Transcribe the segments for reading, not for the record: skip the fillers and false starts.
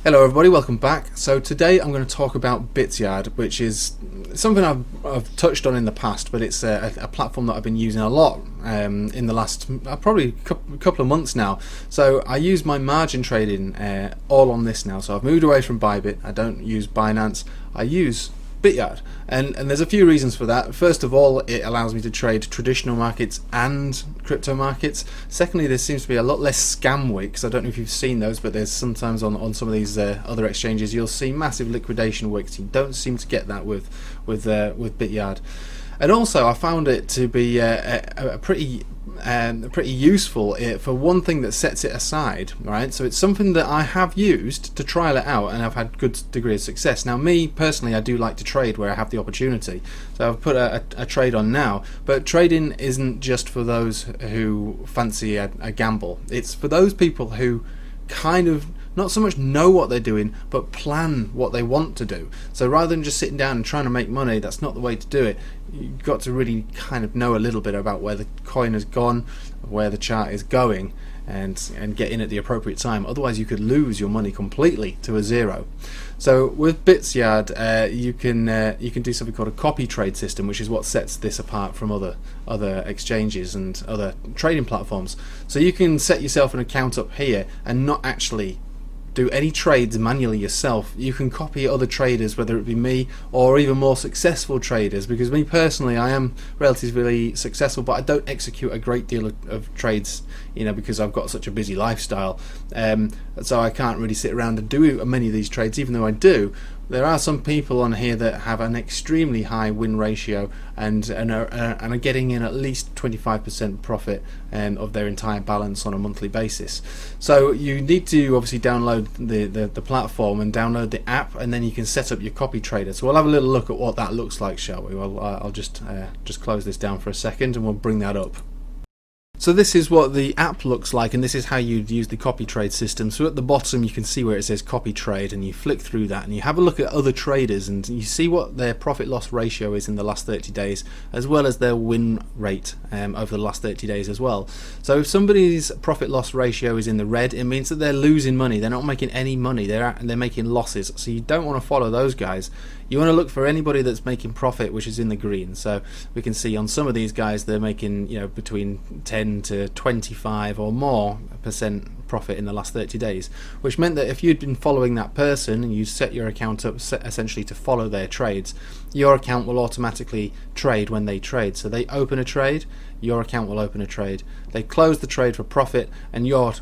Hello everybody, welcome back. So today I'm going to talk about Bityard, which is something I've touched on in the past, but it's a platform that I've been using a lot in the last probably couple of months now. So I use my margin trading all on this now. So I've moved away from Bybit. I don't use Binance. I use Bityard, and there's a few reasons for that. First of all, it allows me to trade traditional markets and crypto markets. Secondly, there seems to be a lot less scam wicks. I don't know if you've seen those, but there's sometimes on some of these other exchanges you'll see massive liquidation wicks. You don't seem to get that with Bityard. And also I found it to be pretty useful for one thing that sets it aside, right? So it's something that I have used to trial it out and I've had good degree of success. Now me personally, I do like to trade where I have the opportunity, so I've put a trade on now. But trading isn't just for those who fancy a gamble. It's for those people who kind of not so much know what they're doing, but plan what they want to do. So rather than just sitting down and trying to make money, that's not the way to do it. You've got to really kind of know a little bit about where the coin has gone, where the chart is going, and get in at the appropriate time. Otherwise you could lose your money completely to a zero. So with Bityard, you can do something called a copy trade system, which is what sets this apart from other exchanges and other trading platforms. So you can set yourself an account up here and not actually do any trades manually yourself. You can copy other traders, whether it be me or even more successful traders, because me personally, I am relatively successful, but I don't execute a great deal of trades, because I've got such a busy lifestyle, so I can't really sit around and do many of these trades. Even though I do, there are some people on here that have an extremely high win ratio and are getting in at least 25% profit of their entire balance on a monthly basis. So you need to obviously download the platform and download the app, and then you can set up your copy trader. So we'll have a little look at what that looks like, shall we? Well, I'll just close this down for a second and we'll bring that up. So this is what the app looks like, and this is how you'd use the copy trade system. So at the bottom you can see where it says copy trade, and you flick through that and you have a look at other traders and you see what their profit loss ratio is in the last 30 days, as well as their win rate over the last 30 days as well. So if somebody's profit loss ratio is in the red, it means that they're losing money. They're not making any money. They're making losses. So you don't want to follow those guys. You want to look for anybody that's making profit, which is in the green. So we can see on some of these guys they're making between 10 to 25 or more % profit in the last 30 days, which meant that if you'd been following that person and you set your account up essentially to follow their trades, your account will automatically trade when they trade. So they open a trade, your account will open a trade. They close the trade for profit, and your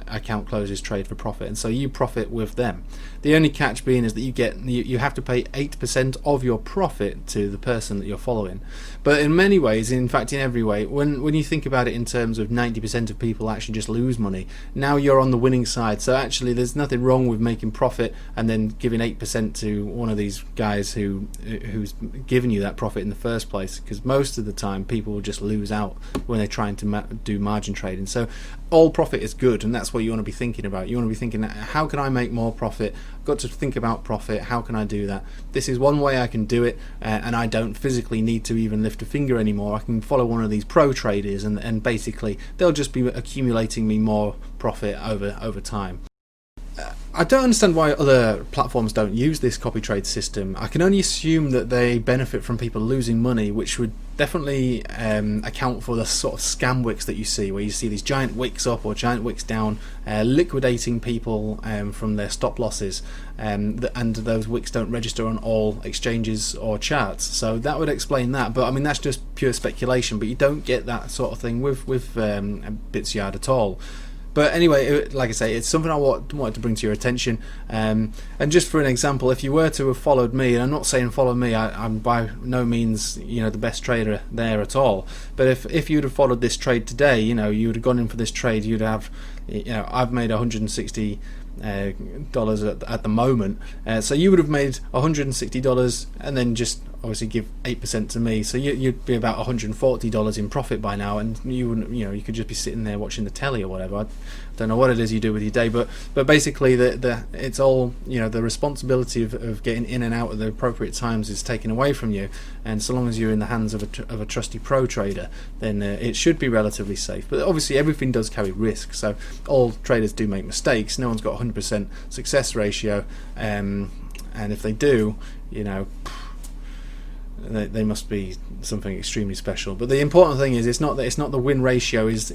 account closes trade for profit, and so you profit with them. The only catch being is that you have to pay 8% of your profit to the person that you're following. But in many ways, in fact in every way, when you think about it in terms of 90% of people actually just lose money, now you're on the winning side. So actually there's nothing wrong with making profit and then giving 8% to one of these guys who's giving you that profit in the first place, because most of the time people will just lose out when they're trying to do margin trading. So all profit is good, and that's what you want to be thinking about. You want to be thinking, how can I make more profit? I've got to think about profit. How can I do that? This is one way I can do it, and I don't physically need to even lift a finger anymore. I can follow one of these pro traders, and basically they'll just be accumulating me more profit over time. I don't understand why other platforms don't use this copy trade system. I can only assume that they benefit from people losing money, which would definitely account for the sort of scam wicks that you see, where you see these giant wicks up or giant wicks down, liquidating people from their stop losses, and those wicks don't register on all exchanges or charts. So that would explain that, but I mean that's just pure speculation. But you don't get that sort of thing with Bityard at all. But anyway, like I say, it's something I wanted to bring to your attention. And just for an example, if you were to have followed me, and I'm not saying follow me, I'm by no means the best trader there at all. But if you'd have followed this trade today, you would have gone in for this trade, you'd have, I've made $160 at the moment. So you would have made $160 and then just obviously give 8% to me, so you'd be about $140 in profit by now, and you wouldn't, you could just be sitting there watching the telly or whatever. I don't know what it is you do with your day, but basically it's all, the responsibility of getting in and out at the appropriate times is taken away from you, and so long as you're in the hands of a trusty pro trader, then it should be relatively safe. But obviously everything does carry risk, so all traders do make mistakes. No one's got 100% success ratio, and if they do, they must be something extremely special. But the important thing is, it's not the win ratio is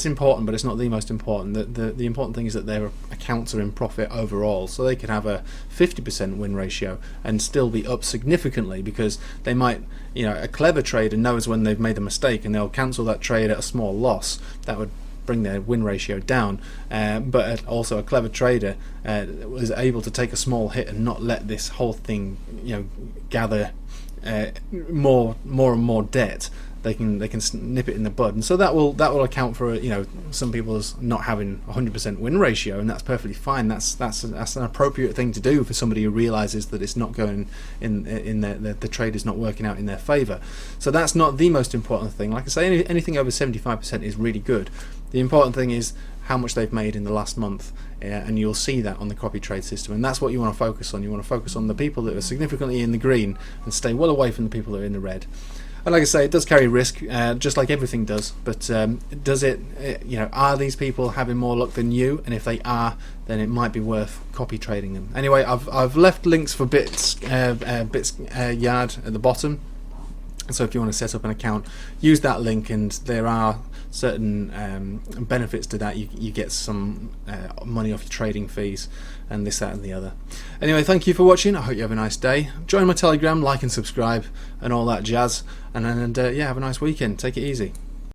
important, but it's not the most important. The important thing is that their accounts are in profit overall, so they could have a 50% win ratio and still be up significantly, because they might, a clever trader knows when they've made a mistake and they'll cancel that trade at a small loss. That would bring their win ratio down, but also a clever trader was able to take a small hit and not let this whole thing gather more and more debt. They can nip it in the bud, and so that will account for some people's not having 100% win ratio, and that's perfectly fine. That's an appropriate thing to do for somebody who realizes that it's not going in the trade is not working out in their favor. So that's not the most important thing. Like I say, anything over 75% is really good. The important thing is how much they've made in the last month, and you'll see that on the copy trade system, and that's what you want to focus on. You want to focus on the people that are significantly in the green and stay well away from the people that are in the red. And like I say, it does carry risk, just like everything does, but does it, are these people having more luck than you? And if they are, then it might be worth copy trading them. Anyway, I've left links for Bityard at the bottom, so if you want to set up an account, use that link, and there are certain benefits to that. You get some money off your trading fees and this, that and the other. Anyway, thank you for watching. I hope you have a nice day. Join my Telegram, like and subscribe and all that jazz, and yeah, have a nice weekend. Take it easy.